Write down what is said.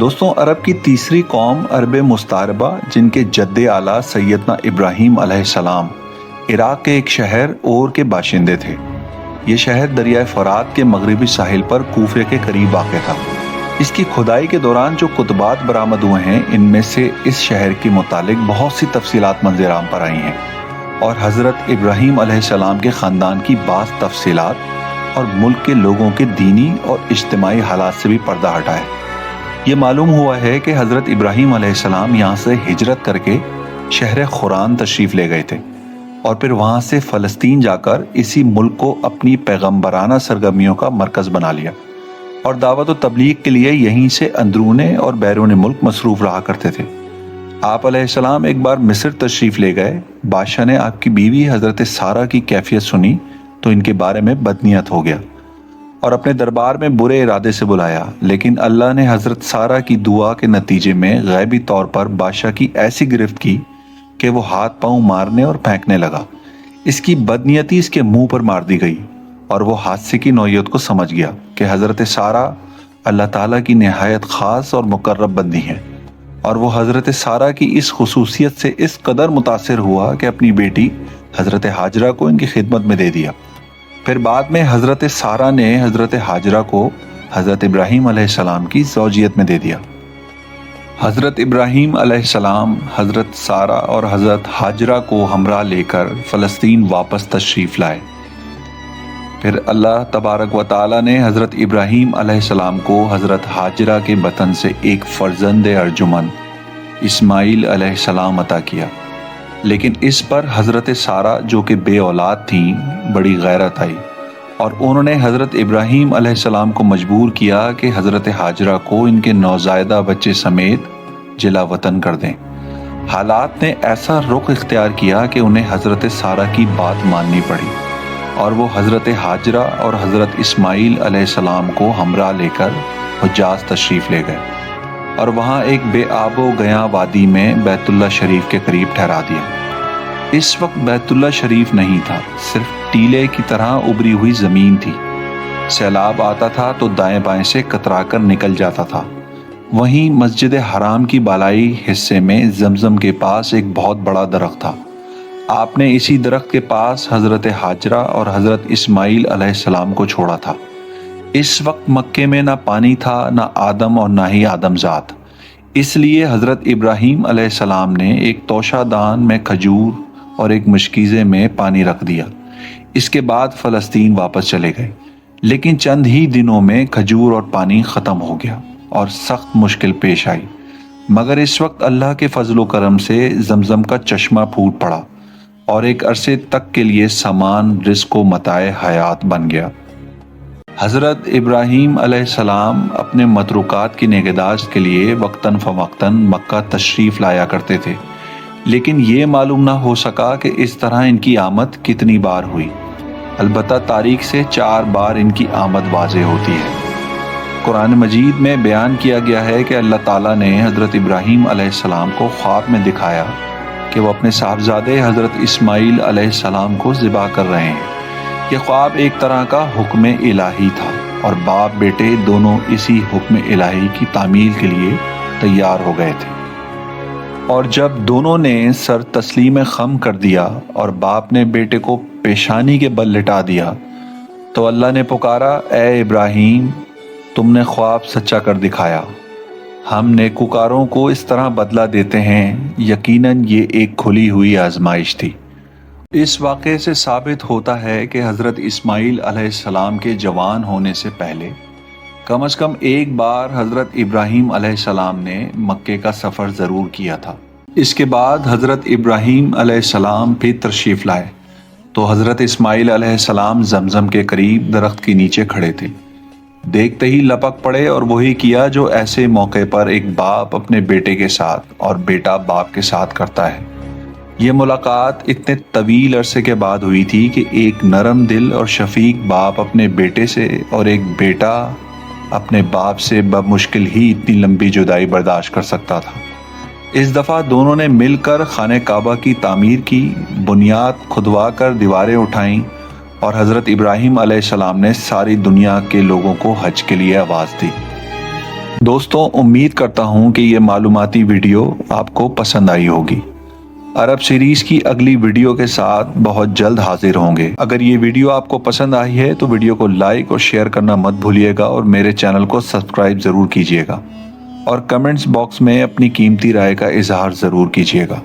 دوستوں، عرب کی تیسری قوم عرب مستعربہ، جن کے جد اعلیٰ سیدنا ابراہیم علیہ السلام عراق کے ایک شہر اور کے باشندے تھے۔ یہ شہر دریائے فرات کے مغربی ساحل پر کوفے کے قریب واقع تھا۔ اس کی کھدائی کے دوران جو کتبات برآمد ہوئے ہیں، ان میں سے اس شہر کے متعلق بہت سی تفصیلات منظر عام پر آئی ہیں اور حضرت ابراہیم علیہ السلام کے خاندان کی بعض تفصیلات اور ملک کے لوگوں کے دینی اور اجتماعی حالات سے بھی پردہ ہٹا ہے۔ یہ معلوم ہوا ہے کہ حضرت ابراہیم علیہ السلام یہاں سے ہجرت کر کے شہر خوران تشریف لے گئے تھے اور پھر وہاں سے فلسطین جا کر اسی ملک کو اپنی پیغمبرانہ سرگرمیوں کا مرکز بنا لیا اور دعوت و تبلیغ کے لیے یہیں سے اندرون اور بیرون ملک مصروف رہا کرتے تھے۔ آپ علیہ السلام ایک بار مصر تشریف لے گئے۔ بادشاہ نے آپ کی بیوی حضرت سارہ کی کیفیت سنی تو ان کے بارے میں بدنیت ہو گیا اور اپنے دربار میں برے ارادے سے بلایا، لیکن اللہ نے حضرت سارہ کی دعا کے نتیجے میں غیبی طور پر بادشاہ کی ایسی گرفت کی کہ وہ ہاتھ پاؤں مارنے اور پھینکنے لگا۔ اس کی بدنیتی اس کے منہ پر مار دی گئی اور وہ حادثے کی نوعیت کو سمجھ گیا کہ حضرت سارہ اللہ تعالیٰ کی نہایت خاص اور مقرب بندی ہیں، اور وہ حضرت سارہ کی اس خصوصیت سے اس قدر متاثر ہوا کہ اپنی بیٹی حضرت ہاجرہ کو ان کی خدمت میں دے دیا۔ پھر بعد میں حضرت سارہ نے حضرت ہاجرہ کو حضرت ابراہیم علیہ السلام کی زوجیت میں دے دیا۔ حضرت ابراہیم علیہ السلام حضرت سارہ اور حضرت ہاجرہ کو ہمراہ لے کر فلسطین واپس تشریف لائے۔ پھر اللہ تبارک و تعالیٰ نے حضرت ابراہیم علیہ السلام کو حضرت ہاجرہ کے بطن سے ایک فرزند ارجمن اسماعیل علیہ السلام عطا کیا، لیکن اس پر حضرت سارہ جو کہ بے اولاد تھیں بڑی غیرت آئی اور انہوں نے حضرت ابراہیم علیہ السلام کو مجبور کیا کہ حضرت ہاجرہ کو ان کے نوزائیدہ بچے سمیت جلا وطن کر دیں۔ حالات نے ایسا رخ اختیار کیا کہ انہیں حضرت سارہ کی بات ماننی پڑی اور وہ حضرت ہاجرہ اور حضرت اسماعیل علیہ السلام کو ہمراہ لے کر حجاز تشریف لے گئے اور وہاں ایک بے آب و گیاں وادی میں بیت اللہ شریف کے قریب ٹھہرا دیا۔ اس وقت بیت اللہ شریف نہیں تھا، صرف ٹیلے کی طرح ابری ہوئی زمین تھی۔ سیلاب آتا تھا تو دائیں بائیں سے کترا کر نکل جاتا تھا۔ وہیں مسجد حرام کی بالائی حصے میں زمزم کے پاس ایک بہت بڑا درخت تھا۔ آپ نے اسی درخت کے پاس حضرت ہاجرہ اور حضرت اسماعیل علیہ السلام کو چھوڑا تھا۔ اس وقت مکے میں نہ پانی تھا، نہ آدم اور نہ ہی آدم ذات، اس لیے حضرت ابراہیم علیہ السلام نے ایک توشہ دان میں کھجور اور ایک مشکیزے میں پانی رکھ دیا۔ اس کے بعد فلسطین واپس چلے گئے، لیکن چند ہی دنوں میں کھجور اور پانی ختم ہو گیا اور سخت مشکل پیش آئی، مگر اس وقت اللہ کے فضل و کرم سے زمزم کا چشمہ پھوٹ پڑا اور ایک عرصے تک کے لیے سامان رزق و متاع حیات بن گیا۔ حضرت ابراہیم علیہ السلام اپنے متروکات کی نگہداشت کے لیے وقتاً فوقتاً مکہ تشریف لایا کرتے تھے، لیکن یہ معلوم نہ ہو سکا کہ اس طرح ان کی آمد کتنی بار ہوئی۔ البتہ تاریخ سے 4 بار ان کی آمد واضح ہوتی ہے۔ قرآن مجید میں بیان کیا گیا ہے کہ اللہ تعالیٰ نے حضرت ابراہیم علیہ السلام کو خواب میں دکھایا کہ وہ اپنے صاحبزادے حضرت اسماعیل علیہ السلام کو ذبح کر رہے ہیں۔ یہ خواب ایک طرح کا حکم الہی تھا اور باپ بیٹے دونوں اسی حکم الہی کی تعمیل کے لیے تیار ہو گئے تھے، اور جب دونوں نے سر تسلیم خم کر دیا اور باپ نے بیٹے کو پیشانی کے بل لٹا دیا تو اللہ نے پکارا، اے ابراہیم، تم نے خواب سچا کر دکھایا، ہم نیکوکاروں کو اس طرح بدلہ دیتے ہیں، یقیناً یہ ایک کھلی ہوئی آزمائش تھی۔ اس واقعے سے ثابت ہوتا ہے کہ حضرت اسماعیل علیہ السلام کے جوان ہونے سے پہلے کم از کم ایک بار حضرت ابراہیم علیہ السلام نے مکے کا سفر ضرور کیا تھا۔ اس کے بعد حضرت ابراہیم علیہ السلام پھر تشریف لائے تو حضرت اسماعیل علیہ السلام زمزم کے قریب درخت کے نیچے کھڑے تھے۔ دیکھتے ہی لپک پڑے اور وہی کیا جو ایسے موقع پر ایک باپ اپنے بیٹے کے ساتھ اور بیٹا باپ کے ساتھ کرتا ہے۔ یہ ملاقات اتنے طویل عرصے کے بعد ہوئی تھی کہ ایک نرم دل اور شفیق باپ اپنے بیٹے سے اور ایک بیٹا اپنے باپ سے بمشکل ہی اتنی لمبی جدائی برداشت کر سکتا تھا۔ اس دفعہ دونوں نے مل کر خانہ کعبہ کی تعمیر کی، بنیاد کھدوا کر دیواریں اٹھائیں اور حضرت ابراہیم علیہ السلام نے ساری دنیا کے لوگوں کو حج کے لیے آواز دی۔ دوستوں امید کرتا ہوں کہ یہ معلوماتی ویڈیو آپ کو پسند آئی ہوگی۔ عرب سیریز کی اگلی ویڈیو کے ساتھ بہت جلد حاضر ہوں گے۔ اگر یہ ویڈیو آپ کو پسند آئی ہے تو ویڈیو کو لائک اور شیئر کرنا مت بھولیے گا اور میرے چینل کو سبسکرائب ضرور کیجیے گا اور کمنٹس باکس میں اپنی قیمتی رائے کا اظہار ضرور کیجیے گا۔